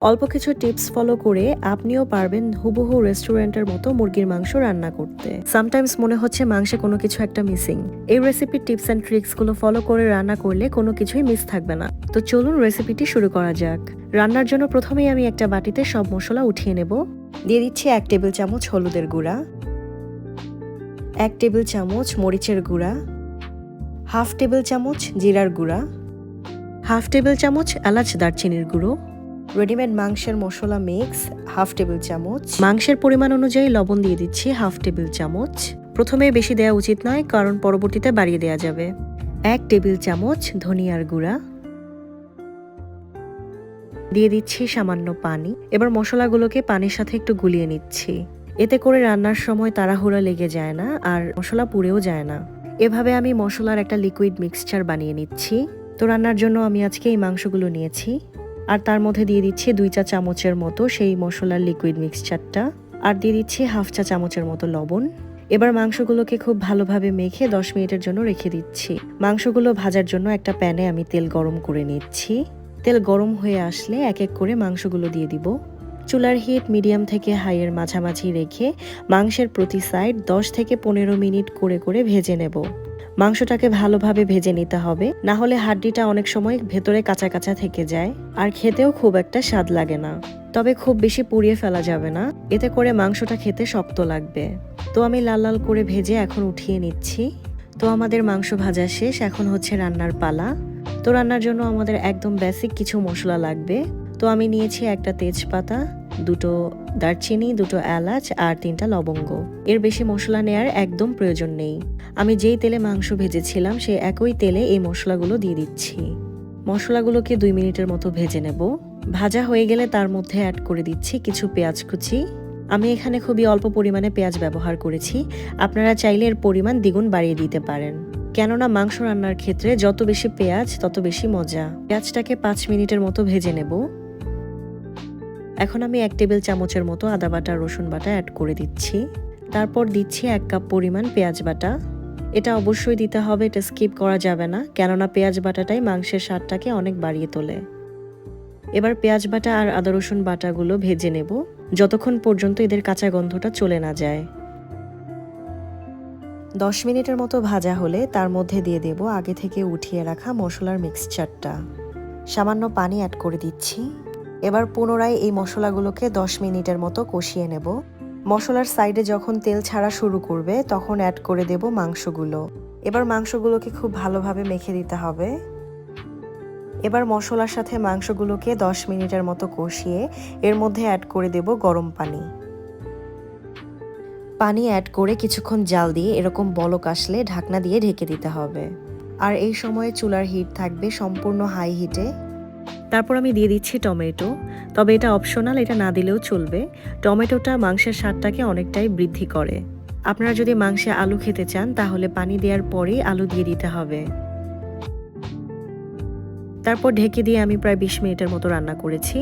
অল্প কিছু tips follow করে আপনিও পারবেন হুবহু রেস্টুরেন্টের মতো মুরগির মাংস রান্না করতে। সামটাইমস মনে হচ্ছে মাংসে কোনো কিছু একটা মিসিং। এই রেসিপির টিপস অ্যান্ড ট্রিক্সগুলো ফলো করে রান্না করলে কোনো কিছুই মিস থাকবে না। তো চলুন রেসিপিটি শুরু করা যাক। রান্নার জন্য প্রথমেই আমি একটা বাটিতে সব মশলা উঠিয়ে নেব। দিয়ে দিচ্ছি 1 টেবিল চামচ হলুদের গুঁড়া, 1 টেবিল চামচ মরিচের গুঁড়া, হাফ টেবিল চামচ জিরার গুঁড়া, হাফ টেবিল চামচ এলাচ দারচিনির গুঁড়ো, রেডিমেড মাংসের মশলা মিক্স হাফ টেবিল চামচ, মাংসের পরিমাণ অনুযায়ী লবণ দিয়ে দিচ্ছি হাফ টেবিল চামচ। প্রথমে বেশি দেওয়া উচিত নয়, কারণ পরবর্তীতে বাড়িয়ে দেওয়া যাবে। 1 টেবিল চামচ ধনিয়ার গুঁড়া, দিয়ে দিচ্ছি সামান্য পানি। এবার মশলাগুলোকে পানির সাথে একটু গুলিয়ে নিচ্ছি। এতে করে রান্নার সময় তাড়াহুড়া লেগে যায় না আর মশলা পুড়েও যায় না। এভাবে আমি মশলার একটা লিকুইড মিক্সচার বানিয়ে নিচ্ছি। তো রান্নার জন্য আমি আজকে এই মাংসগুলো নিয়েছি, আর তার মধ্যে দিয়ে দিচ্ছি 2 চা চামচের মতো সেই মশলার লিকুইড মিক্সচারটা, আর দিয়ে দিচ্ছি হাফ চা চামচের মতো লবণ। এবার মাংসগুলোকে খুব ভালোভাবে মেখে 10 মিনিটের জন্য রেখে দিচ্ছি। মাংসগুলো ভাজার জন্য একটা প্যানে আমি তেল গরম করে নিচ্ছি। তেল গরম হয়ে আসলে এক এক করে মাংসগুলো দিয়ে দিব। চুলার হিট মিডিয়াম থেকে হাইয়ের মাঝামাঝি রেখে মাংসের প্রতি সাইড 10 থেকে 15 মিনিট করে করে ভেজে নেব। মাংসটাকে ভালোভাবে ভেজে নিতে হবে, না হলে হাড্ডিটা অনেক সময় ভেতরে কাঁচা কাঁচা থেকে যায় আর খেতেও খুব একটা স্বাদ লাগে না। তবে খুব বেশি পুড়িয়ে ফেলা যাবে না, এতে করে মাংসটা খেতে শক্ত লাগবে। তো আমি লাল লাল করে ভেজে এখন উঠিয়ে নিচ্ছি। তো আমাদের মাংস ভাজা শেষ, এখন হচ্ছে রান্নার পালা। তো রান্নার জন্য আমাদের একদম বেসিক কিছু মশলা লাগবে। তো আমি নিয়েছি একটা তেজপাতা, 2টো দারচিনি, 2টো এলাচ আর 3টা লবঙ্গ। এর বেশি মশলা নেয়ার একদম প্রয়োজন নেই। আমি যেই তেলে মাংস ভেজেছিলাম সেই একই তেলে এই মশলাগুলো দিয়ে দিচ্ছি। মশলাগুলোকে 2 মিনিটের মতো ভেজে নেব। ভাজা হয়ে গেলে তার মধ্যে অ্যাড করে দিচ্ছি কিছু পেঁয়াজ কুচি। আমি এখানে খুবই অল্প পরিমাণে পেঁয়াজ ব্যবহার করেছি, আপনারা চাইলে এর পরিমাণ দ্বিগুণ বাড়িয়ে দিতে পারেন। কেননা মাংস রান্নার ক্ষেত্রে যত বেশি পেঁয়াজ তত বেশি মজা। পেঁয়াজটাকে 5 মিনিটের মতো ভেজে নেব। এখন আমি 1 টেবিল চামচের মতো আদা বাটা রসুন বাটা অ্যাড করে দিচ্ছি। তারপর দিচ্ছি 1 কাপ পরিমাণ পেঁয়াজ বাটা। এটা অবশ্যই দিতে হবে, এটা স্কিপ করা যাবে না, কেননা পেঁয়াজ বাটাটাই মাংসের স্বাদটাকে অনেক বাড়িয়ে তোলে। এবার পেঁয়াজ বাটা আর আদা রসুন বাটাগুলো ভেজে নেব যতক্ষণ পর্যন্ত এদের কাঁচা গন্ধটা চলে না যায়। 10 মিনিটের মতো ভাজা হলে তার মধ্যে দিয়ে দেব আগে থেকে উঠিয়ে রাখা মশলার মিক্সচারটা। সামান্য পানি অ্যাড করে দিচ্ছি। এবার পুনরায় এই মশলাগুলোকে 10 মিনিটের মতো কষিয়ে নেব। মশলার সাইডে যখন তেল ছাড়া শুরু করবে তখন অ্যাড করে দেব মাংসগুলো। এবার মাংসগুলোকে খুব ভালোভাবে মেখে দিতে হবে। এবার মশলার সাথে মাংসগুলোকে 10 মিনিটের মতো কষিয়ে এর মধ্যে অ্যাড করে দেব গরম পানি। পানি অ্যাড করে কিছুক্ষণ জাল দিয়ে এরকম বলক আসলে ঢাকনা দিয়ে ঢেকে দিতে হবে। আর এই সময়ে চুলার হিট থাকবে সম্পূর্ণ হাই হিটে। তারপর আমি দিয়ে দিচ্ছি টমেটো, তবে এটা অপশনাল, এটা না দিলেও চলবে। টমেটোটা মাংসের স্বাদটাকে অনেকটাই বৃদ্ধি করে। আপনারা যদি মাংসে আলু খেতে চান তাহলে পানি দেওয়ার পরেই আলু দিয়ে দিতে হবে। তারপর ঢেকে দিয়ে আমি প্রায় 20 মিনিটের মতো রান্না করেছি।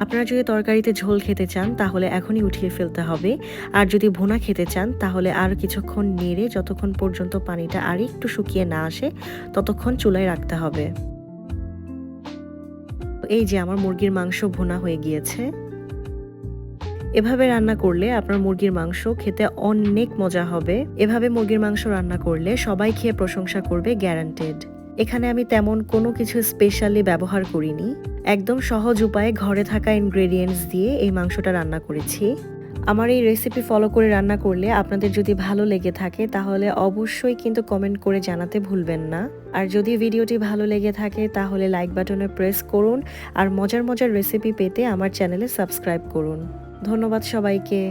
আপনারা যদি তরকারিতে ঝোল খেতে চান তাহলে এখনই উঠিয়ে ফেলতে হবে, আর যদি ভুনা খেতে চান তাহলে আর কিছুক্ষণ নেড়ে যতক্ষণ পর্যন্ত পানিটা আর একটু শুকিয়ে না আসে ততক্ষণ চুলায় রাখতে হবে। এই যে আমার মুরগির মাংস ভুনা হয়ে গিয়েছে। এভাবে রান্না করলে আপনার মুরগির মাংস খেতে অনেক মজা হবে। এভাবে মুরগির মাংস রান্না করলে সবাই খেয়ে প্রশংসা করবে, গ্যারান্টেড। এখানে আমি তেমন কোনো কিছু স্পেশালি ব্যবহার করিনি, একদম সহজ উপায়ে ঘরে থাকা ইনগ্রেডিয়েন্টস দিয়ে এই মাংসটা রান্না করেছি। আমার এই রেসিপি ফলো করে রান্না করলে আপনাদের যদি ভালো লেগে থাকে তাহলে অবশ্যই কিন্তু কমেন্ট করে জানাতে ভুলবেন না। আর যদি ভিডিওটি ভালো লেগে থাকে তাহলে লাইক বাটনে প্রেস করুন, আর মজার মজার রেসিপি পেতে আমার চ্যানেলে সাবস্ক্রাইব করুন। ধন্যবাদ সবাইকে।